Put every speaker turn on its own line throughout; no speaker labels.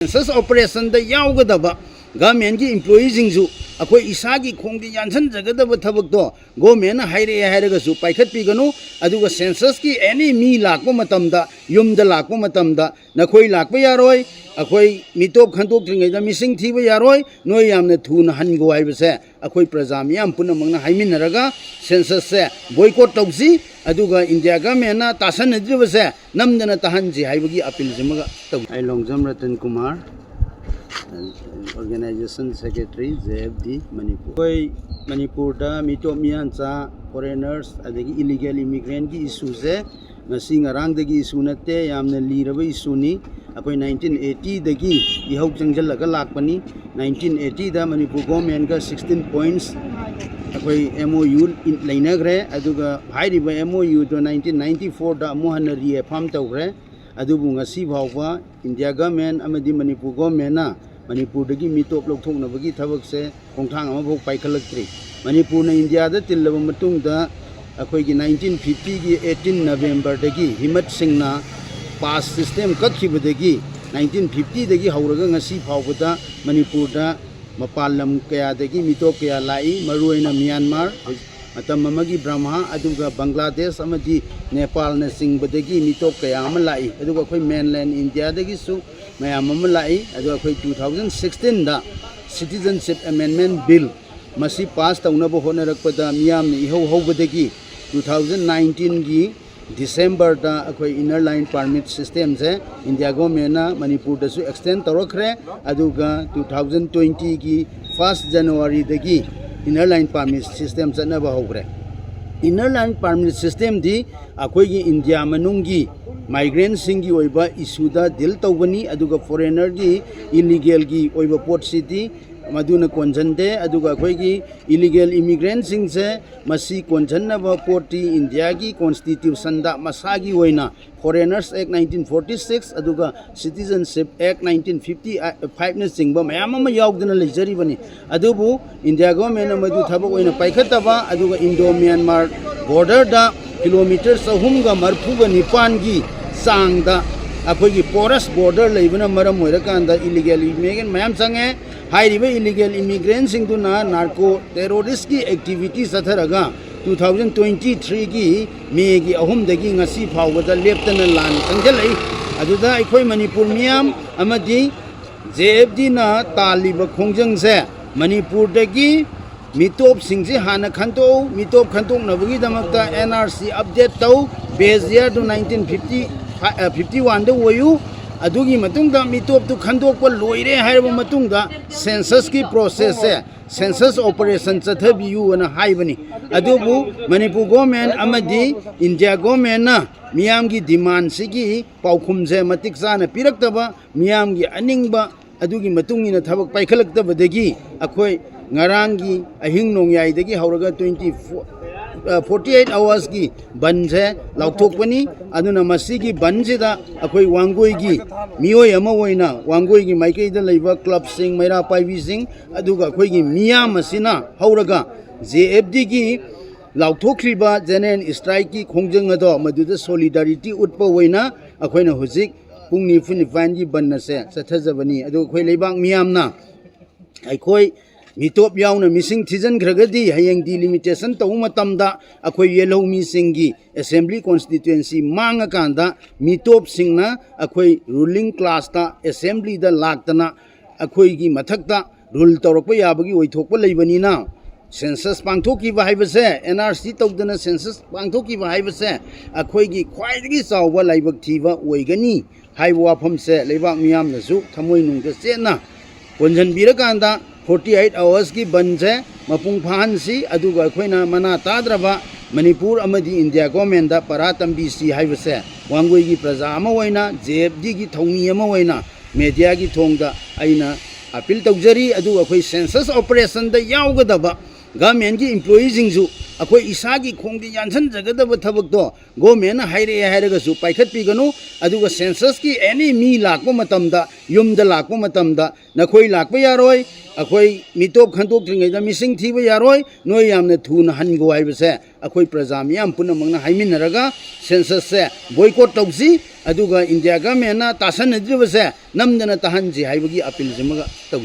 Census operation the यावगदबा government की employee जिंजु अखोई इसागी खोंगदि Janssen जगदब थबक दो गवर्नमेंट हाइरे हाइरगसु पाइखतपिगनु अदुगा सेंसस की एनी मी लाकपो मतमदा युमदा लाकपो मतमदा नखोई लाकपो यारोय अखोई मिटोप खंतोक त्रिंगैदा मिसिंग थीबो यारोय नोय यामने थुना हनगो हाइबसे अखोई प्रजा मियाम पुनमंगना हाइमिनरगा सेंसस से बॉयकॉट तौसी अदुगा इंडिया गवर्नमेंट तासनद्रिबसे नमदना तहनजी हाइबगी अपील जमगा तौ आई Longjam Ratan Kumar Organization Secretary JFD Manipur. कोई मणिपुर दा मिटो मियांचा foreigners अदगी illegal immigrant की issue से नसिंग अरांग दगी issue नते यामने लीरब issue नी अकोई 1980 दगी इहौ जंगल लगा लाकपनी 1980 दा मणिपुर गवर्नमेंट का 16 points अकोई MOU लेनग्रे अदुगा हाइरिबा MOU तो 1994 दा मोहन रिएफार्म तौग्रे अदुबु ngasi भावबा इंडिया गवर्नमेंट अमदी मणिपुर गवर्नमेंट ना मणिपुर दगी मिटोप लौथोकनबगी थबक से खोंथांग अमभौ पाइखलक्त्री मणिपुर ना इंडिया दा तिल्लब मतुंग दा अखोइगी 1950 की 18 नवंबर दगी हिमत सिंह ना पास सिस्टम कखिबदगी 1950 दगी हौरगा ngasi भावबदा मणिपुर दा मपाल लम कया दगी मिटोप कया लाई मरुइना म्यांमार मतम अमगी ब्रह्मा अदुगा बांग्लादेश अमदी नेपाल न सिंगबदगी मिटोप कया अम लाई अदुगा अखोइ मेनलैंड इंडिया दगी सु मैम अम लाई अदुगा अखोइ 2016 दा सिटीजनशिप अमेंडमेंट बिल मसी पास तौनब होनरकपदा मियाम इहौ हौबदगी 2019 की डिसेंबर दा अखोइ इनर लाइन परमिट सिस्टम से इंडिया गवर्नमेंट ना मणिपुर दसु एक्सटेंड तौरखरे अदुगा 2020 की 1 जनवरी दगी इनर लाइन परमिट सिस्टम चनब होग्रे इनर लाइन परमिट सिस्टम दी अखोइगी इंडिया मनुंगी माइग्रेंट सिंगी ओइबा इशूदा डील तौबनी अदुगा फॉरेनर की इलीगल की ओइबा पोट सिटी मधुना कोंजनदे अदुगा अखोइगी इलीगल इमिग्रेंट सिंग से मसी कोंजनब पोटी इंडिया की कॉन्स्टिट्यूशन दा मसागी ओइना फॉरेनर्स एक्ट 1946 अदुगा सिटीजनशिप एक्ट 1955 ने सिंगबा मयाम अमा यावदना लेजरीबनी अदुबु इंडिया गवर्नमेंट मधु थबक ओइना पाइखतबा अदुगा इंडो म्यांमार बॉर्डर दा किलोमीटर 349 की सांग दा अखोइगी पोरस बॉर्डर लेबना मरम होइरकांदा इलीगल इमिग्रेंट मयाम संगे हाइरिबे इलीगल इमिग्रेंट सिंगदुना नार्को टेररिस्ट की एक्टिविटी सथरगा 2023 की मे की अहुमदगी ngasi फावबदा लेफ्टना लान संजलई अदुदा अखोइ मणिपुर मियाम अमदी JFD ना तालिब खोंजंग से मणिपुर दगी मिटोप सिंगसे हाना खंतो मिटोप खंतोक नबगी दमकता NRC अपडेट तौ बेस ईयर 1951 द वयु अदुगी मतुंगदा मिटोप तु खंदोक लोइरे हाइब मतुंगदा सेंसस की प्रोसेस से सेंसस ऑपरेशन चथबियु न हाइबनी अदुबु मणिपुर गवर्नमेंट अमदी इंडिया गवर्नमेंट ना मियाम की डिमांड सिगी पाउखुम से मतिक जाना पिरक्तबा मियाम की अनिंगबा अदुगी मतुंगिना थबक पाइखलक्तबदगी अखोइ ngaranggi ahing nongyai dagi hauraga 48 hours की बन से लाउथोकपनी अदुना मसीगी बन से दा अखोई वांगोई की मियोय अमा ओइना वांगोई की माइकेदा लेबा क्लब सिंग मैरा पाइबी सिंग अदुगा अखोई की मिया मसिना हौरगा JFD की लाउथोखरिबा जेनेन स्ट्राइक की खोंजंग अदो मदुदा सोलिडारिटी उत्पा ओइना अखोइना हुजिक पुंगनि फुनिफान की बन से सथजबनी अदु अखोई लेबांग मियामना अखोई मिटोप याउना मिसिंग थिजन ग्रगदी हयेंग डिलिमिटेशन तौ मतमदा अखोइ येलो मिसिंगी असेंबली कॉन्स्टिट्यूएंसी मांग कांदा मिटोप सिंगना अखोइ रूलिंग क्लास ता असेंबली दा लाक्तना अखोइ की मथकता रूल तौरप याबगी ओइथोकप लेबनीना सेंसस पांथोकी बाहाइबसे NRC तौदना सेंसस पांथोकी बाहाइबसे अखोइ की ख्वाइदगी चावबा लाइबक थीबा ओइगनी हाइबो वाफम से लेबाक मियामनसु थमोइ नुंग सेना कोंजन बिरकांदा 48 hours की बन से मपुंग फानसी अदुगा अखोइना मना ताद्रबा मणिपुर अमदी इंडिया गवर्नमेंट दा परा तंबीसी हाइबसे वांगोई की प्रजा अमा ओइना JFD की थौनी अमा ओइना मीडिया की थोंगदा आइना अपील तौजरी अदु अखोइ सेंसस ऑपरेशन दा यावगदबा गवर्नमेंट की एम्प्लॉई जिंजु ꯑꯩꯈꯣꯏ ꯏꯁꯥꯒꯤ ꯈꯣꯡꯗ ꯌꯥꯟꯁꯤꯟꯖꯒꯗꯕ ꯊꯕꯛꯇꯣ ꯒꯣꯔꯃꯦꯟꯅ ꯍꯥꯏꯔꯛꯑꯦ ꯍꯥꯏꯔꯒꯁꯨ ꯄꯥꯏꯈꯠꯄꯤꯒꯅꯨ ꯑꯗꯨꯒ ꯁꯦꯟꯁꯁꯀꯤ ꯑꯦꯅꯤ ꯃꯤ ꯂꯥꯛꯄ ꯃꯇꯝꯗ ꯌꯨꯝꯗ ꯂꯥꯛꯄ ꯃꯇꯝꯗ ꯅꯈꯣꯏ ꯂꯥꯛꯄ ꯌꯥꯔꯣꯏ ꯑꯩꯈꯣꯏ ꯃꯤꯇꯣꯞ ꯈꯟꯗꯣꯛꯇ꯭ꯔꯤꯉꯩꯗ ꯃꯤꯁꯤꯡ ꯊꯤꯕ ꯌꯥꯔꯣꯏ ꯅꯣꯏ ꯌꯥꯝꯅ ꯊꯨꯅ ꯍꯟꯒꯣ ꯍꯥꯏꯕꯁꯦ ꯑꯩꯈꯣꯏ ꯄ꯭ꯔꯖꯥ ꯃꯤꯌꯥꯝ ꯄꯨꯝꯅꯃꯛꯅ ꯍꯥꯏꯃꯤꯟꯅꯔꯒ ꯁꯦꯟꯁꯁꯁꯦ ꯕꯣꯏꯀꯣꯠ ꯇꯧꯁꯤ ꯑꯗꯨꯒ ꯏꯟꯗꯤꯌꯥ ꯒꯚꯔꯟꯃꯦꯟꯠꯅ ꯇꯥꯁꯟꯅꯗ꯭ꯔꯤꯕꯁꯦ ꯅꯝꯗꯅ ꯇꯥꯍꯟꯁꯤ ꯍꯥꯏꯕꯒꯤ ꯑꯄꯤꯜꯁꯤꯃꯒ ꯇꯧ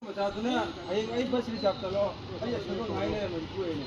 ꯃꯆꯥꯗꯨꯅ ꯍꯌꯦꯡ ꯑꯩ ꯕꯁ ꯔꯤꯖꯥꯕ ꯆꯠꯂꯣ ꯑꯩ ꯑꯁꯣꯏꯕ ꯉꯥꯏ ꯂꯩꯔꯝꯃꯗꯤ ꯀꯨꯏꯔꯦꯅꯦ